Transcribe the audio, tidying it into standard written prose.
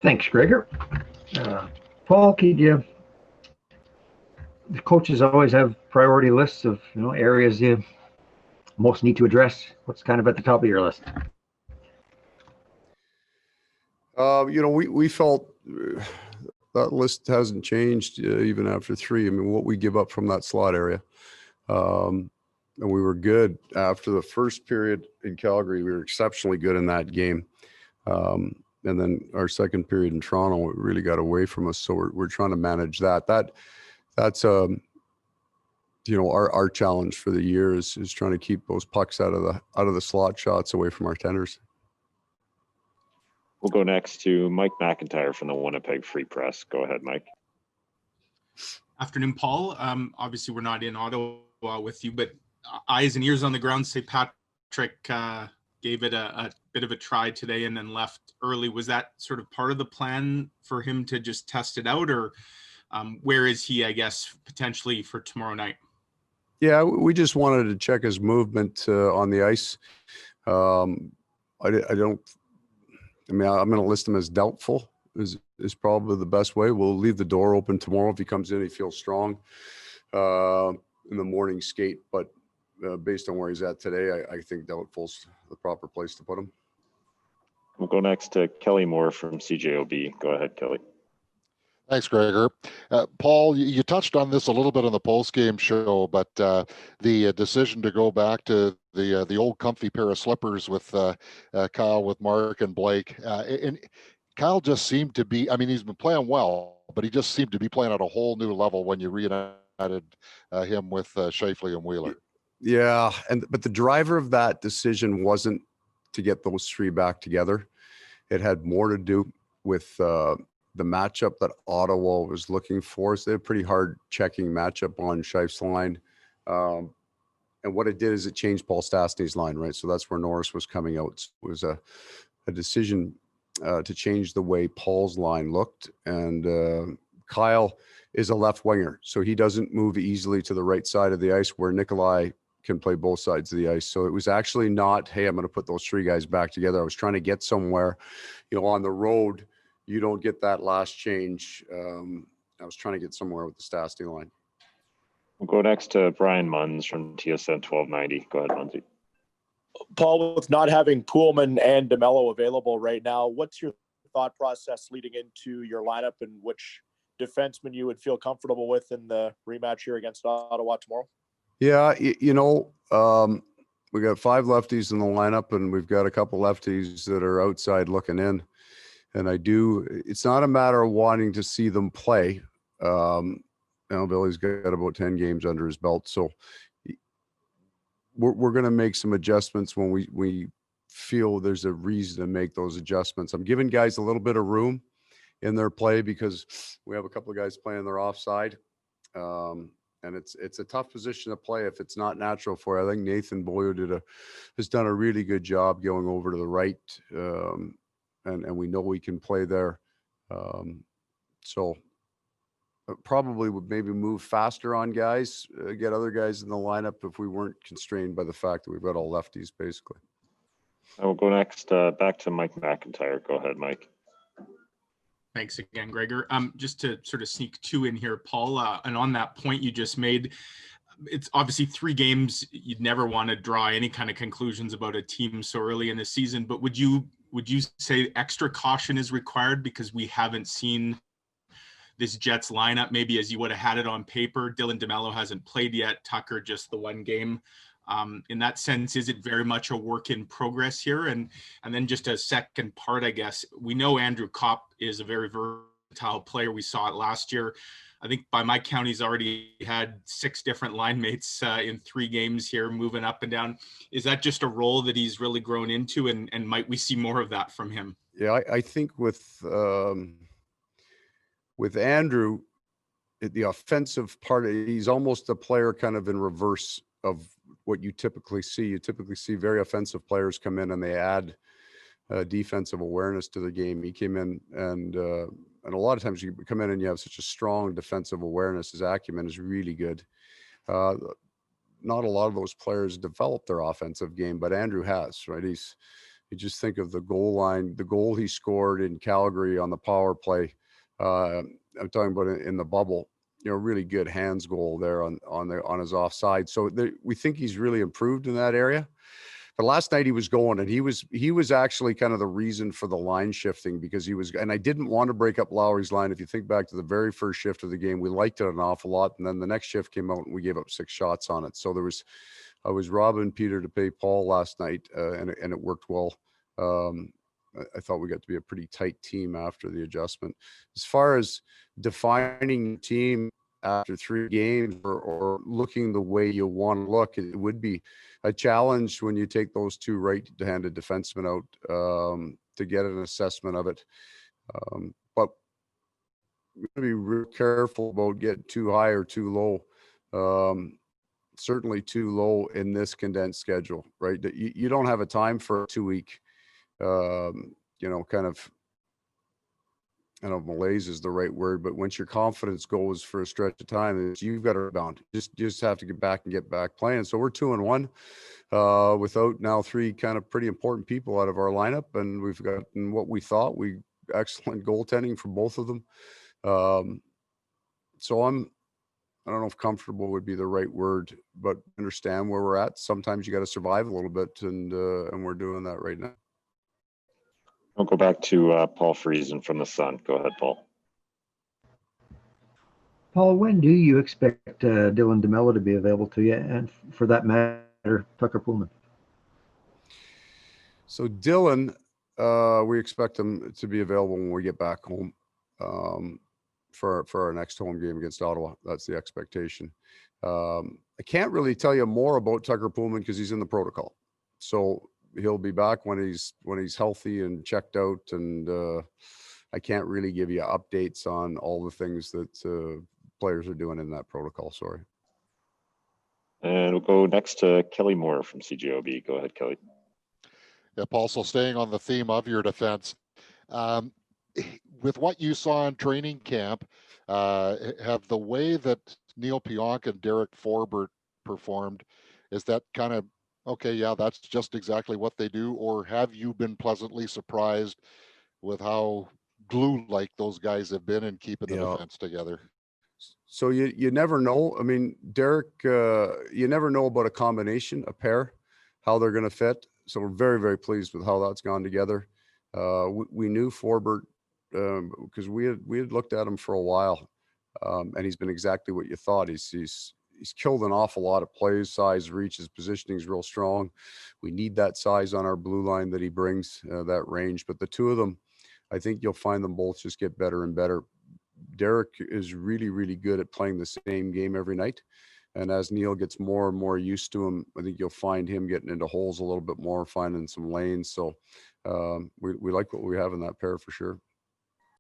Thanks, Gregor. Paul, the coaches always have priority lists of areas you most need to address. What's kind of at the top of your list? We felt that list hasn't changed even after 3. I mean, what we give up from that slot area. And we were good after the first period in Calgary. We were exceptionally good in that game. And then our second period in Toronto, it really got away from us. So we're trying to manage that. That's our challenge for the year is trying to keep those pucks out of the slot shots away from our tenders. We'll go next to Mike McIntyre from the Winnipeg Free Press. Go ahead, Mike. Afternoon, Paul. Obviously, we're not in Ottawa with you, but eyes and ears on the ground say Patrick gave it a bit of a try today and then left early. Was that sort of part of the plan for him to just test it out, or where is he, I guess, potentially for tomorrow night? Yeah, we just wanted to check his movement on the ice. I'm going to list him as doubtful is probably the best way. We'll leave the door open tomorrow. If he comes in, he feels strong in the morning skate. But based on where he's at today, I think doubtful's the proper place to put him. We'll go next to Kelly Moore from CJOB. Go ahead, Kelly. Thanks, Gregor. Paul, you touched on this a little bit on the post-game show, but the decision to go back to the old comfy pair of slippers with Kyle, with Mark and Blake. And Kyle just seemed to be, he's been playing well, but he just seemed to be playing at a whole new level when you reunited him with Scheifele and Wheeler. Yeah, but the driver of that decision wasn't to get those 3 back together. It had more to do with the matchup that Ottawa was looking for. So they had a pretty hard checking matchup on Scheif's line. And what it did is it changed Paul Stastny's line, right? So that's where Norris was coming out. So it was a decision to change the way Paul's line looked. And Kyle is a left winger, so he doesn't move easily to the right side of the ice, where Nikolai can play both sides of the ice. So it was actually not, hey, I'm going to put those 3 guys back together. I was trying to get somewhere, on the road. You don't get that last change. I was trying to get somewhere with the Stastny line. We'll go next to Brian Munns from TSN 1290. Go ahead, Munnsy. Paul, with not having Poolman and DeMello available right now, what's your thought process leading into your lineup and which defenseman you would feel comfortable with in the rematch here against Ottawa tomorrow? Yeah, we got 5 lefties in the lineup, and we've got a couple lefties that are outside looking in. And it's not a matter of wanting to see them play. Billy's got about 10 games under his belt. So we're going to make some adjustments when we feel there's a reason to make those adjustments. I'm giving guys a little bit of room in their play because we have a couple of guys playing their offside. And it's a tough position to play if it's not natural for you. I think Nathan Boyer has done a really good job going over to the right. And we know we can play there. So probably would maybe move faster on guys, get other guys in the lineup if we weren't constrained by the fact that we've got all lefties, basically. I will go next back to Mike McIntyre. Go ahead, Mike. Thanks again, Gregor. Just to sort of sneak 2 in here, Paul, and on that point you just made, it's obviously 3 games. You'd never want to draw any kind of conclusions about a team so early in the season, but would you say extra caution is required because we haven't seen this Jets lineup maybe as you would have had it on paper? Dylan DeMello hasn't played yet. Tucker just the 1 game. In that sense, is it very much a work in progress here? And then just a second part, I guess, we know Andrew Kopp is a very versatile player. We saw it last year. I think by my count, he's already had 6 different line mates in 3 games here, moving up and down. Is that just a role that he's really grown into, and might we see more of that from him? Yeah, I think with Andrew, the offensive part, he's almost a player kind of in reverse of what you typically see. You typically see very offensive players come in and they add defensive awareness to the game. He came in and a lot of times you come in and you have such a strong defensive awareness. His acumen is really good. Not a lot of those players develop their offensive game, but Andrew has, right? You just think of the goal line, the goal he scored in Calgary on the power play. I'm talking about in the bubble, really good hands goal there on his offside. So we think he's really improved in that area. But last night he was going, and he was actually kind of the reason for the line shifting, because and I didn't want to break up Lowry's line. If you think back to the very first shift of the game, we liked it an awful lot. And then the next shift came out and we gave up 6 shots on it. So I was robbing Peter to pay Paul last night, and it worked well. I thought we got to be a pretty tight team after the adjustment. As far as defining team after 3 games or looking the way you want to look, it would be a challenge when you take those 2 right-handed defensemen out to get an assessment of it. But we're going to be real careful about getting too high or too low. Certainly too low in this condensed schedule, right? You don't have a time for a 2-week, kind of, I don't know if malaise is the right word, but once your confidence goes for a stretch of time, you've got to rebound. You just have to get back playing. So we're 2-1 without now 3 kind of pretty important people out of our lineup, and we've gotten what we thought excellent goaltending for both of them. So I don't know if comfortable would be the right word, but understand where we're at. Sometimes you got to survive a little bit, and we're doing that right now. I'll go back to Paul Friesen from the Sun. Go ahead, Paul. Paul, when do you expect Dylan DeMello to be available to you, and for that matter, Tucker Poolman? So Dylan, we expect him to be available when we get back home. For our next home game against Ottawa. That's the expectation. I can't really tell you more about Tucker Poolman because he's in the protocol. So he'll be back when he's healthy and checked out. And I can't really give you updates on all the things that players are doing in that protocol. Sorry. And we'll go next to Kelly Moore from CJOB. Go ahead, Kelly. Yeah, Paul, so staying on the theme of your defense, with what you saw in training camp, have the way that Neil Pionk and Derek Forbert performed, is that kind of, okay, yeah, that's just exactly what they do? Or have you been pleasantly surprised with how glue-like those guys have been in keeping the defense together? So you never know. I mean, Derek, you never know about a combination, a pair, how they're going to fit. So we're very, very pleased with how that's gone together. We knew Forbert because we had looked at him for a while, and he's been exactly what you thought. He's killed an awful lot of plays, size, reach. His positioning is real strong. We need that size on our blue line that he brings, that range. But the 2 of them, I think you'll find them both just get better and better. Derek is really, really good at playing the same game every night. And as Neil gets more and more used to him, I think you'll find him getting into holes a little bit more, finding some lanes. So we like what we have in that pair for sure.